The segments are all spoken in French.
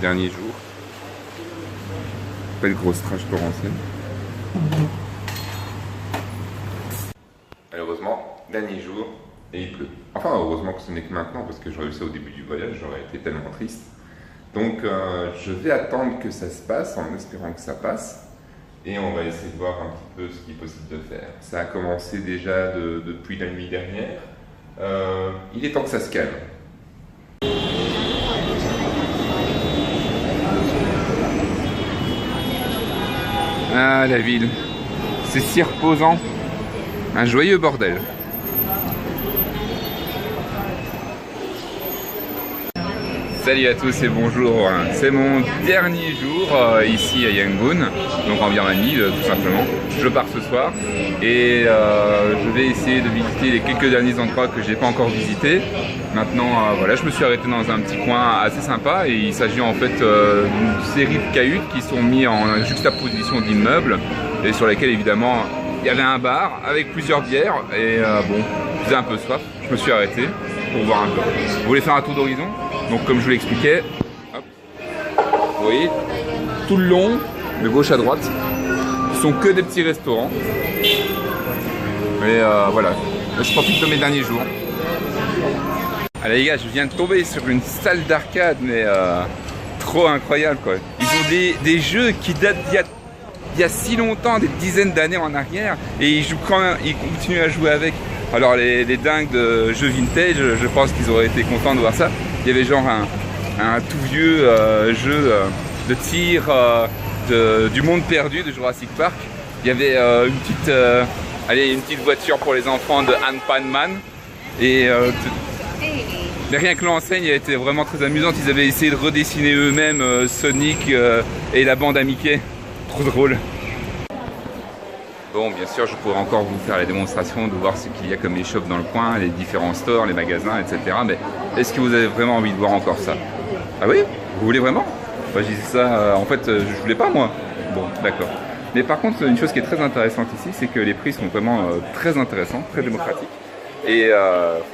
dernier jour. Belle grosse trash torrentielle. Malheureusement, dernier jour et il pleut. Enfin, heureusement que ce n'est que maintenant parce que j'aurais eu ça au début du voyage, j'aurais été tellement triste. Donc, je vais attendre que ça se passe en espérant que ça passe. Et on va essayer de voir un petit peu ce qui est possible de faire. Ça a commencé déjà depuis la nuit dernière. Il est temps que ça se calme. Ah, la ville. C'est si reposant. Un joyeux bordel. Salut à tous et bonjour, c'est mon dernier jour ici à Yangon, donc en Birmanie tout simplement. Je pars ce soir et je vais essayer de visiter les quelques derniers endroits que j'ai pas encore visités. Maintenant voilà, je me suis arrêté dans un petit coin assez sympa et il s'agit en fait d'une série de cahutes qui sont mis en juxtaposition d'immeubles et sur lesquels évidemment il y avait un bar avec plusieurs bières et bon, j'ai un peu soif, je me suis arrêté pour voir un peu. Vous voulez faire un tour d'horizon? Donc comme je vous l'expliquais, vous voyez, tout le long, de gauche à droite, ce sont que des petits restaurants. Et voilà, je profite de mes derniers jours. Allez les gars, je viens de tomber sur une salle d'arcade, mais trop incroyable quoi. Ils ont des jeux qui datent d'il y a si longtemps, des dizaines d'années en arrière, et ils jouent quand même, ils continuent à jouer avec. Alors les dingues de jeux vintage, je pense qu'ils auraient été contents de voir ça. Il y avait genre un tout vieux jeu de tir du monde perdu de Jurassic Park. Il y avait une petite voiture pour les enfants de Ant-Man. Et mais rien que l'enseigne a été vraiment très amusante. Ils avaient essayé de redessiner eux-mêmes Sonic et la bande à Mickey. Trop drôle. Bon, bien sûr, je pourrais encore vous faire la démonstration de voir ce qu'il y a comme échoppe dans le coin, les différents stores, les magasins, etc. Mais est-ce que vous avez vraiment envie de voir encore ça? Ah oui? Vous voulez vraiment? Bah, je disais ça, en fait, je voulais pas moi. Bon, d'accord. Mais par contre, une chose qui est très intéressante ici, c'est que les prix sont vraiment très intéressants, très démocratiques. Et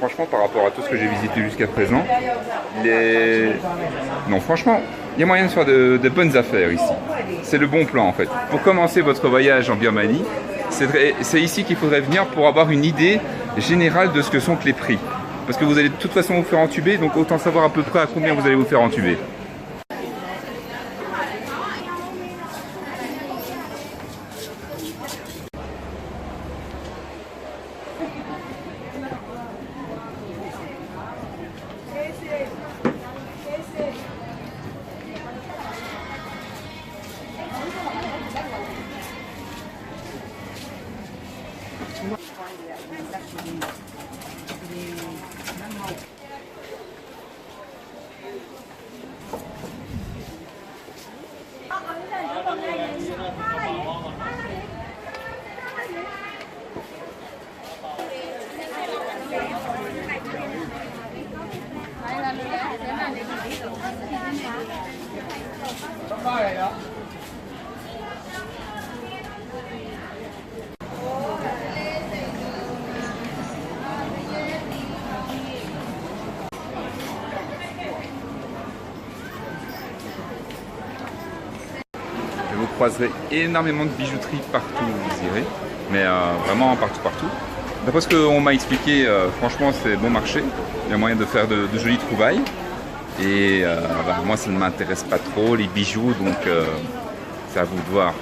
franchement, par rapport à tout ce que j'ai visité jusqu'à présent, non, franchement, il y a moyen de faire de bonnes affaires ici. C'est le bon plan en fait. Pour commencer votre voyage en Birmanie, c'est ici qu'il faudrait venir pour avoir une idée générale de ce que sont que les prix. Parce que vous allez de toute façon vous faire entuber, donc autant savoir à peu près à combien vous allez vous faire entuber. Vous croiserez énormément de bijouterie partout où vous irez, mais vraiment partout. D'après ce qu'on m'a expliqué, franchement c'est bon marché, il y a moyen de faire de jolies trouvailles. Et moi ça ne m'intéresse pas trop les bijoux, donc c'est à vous de voir.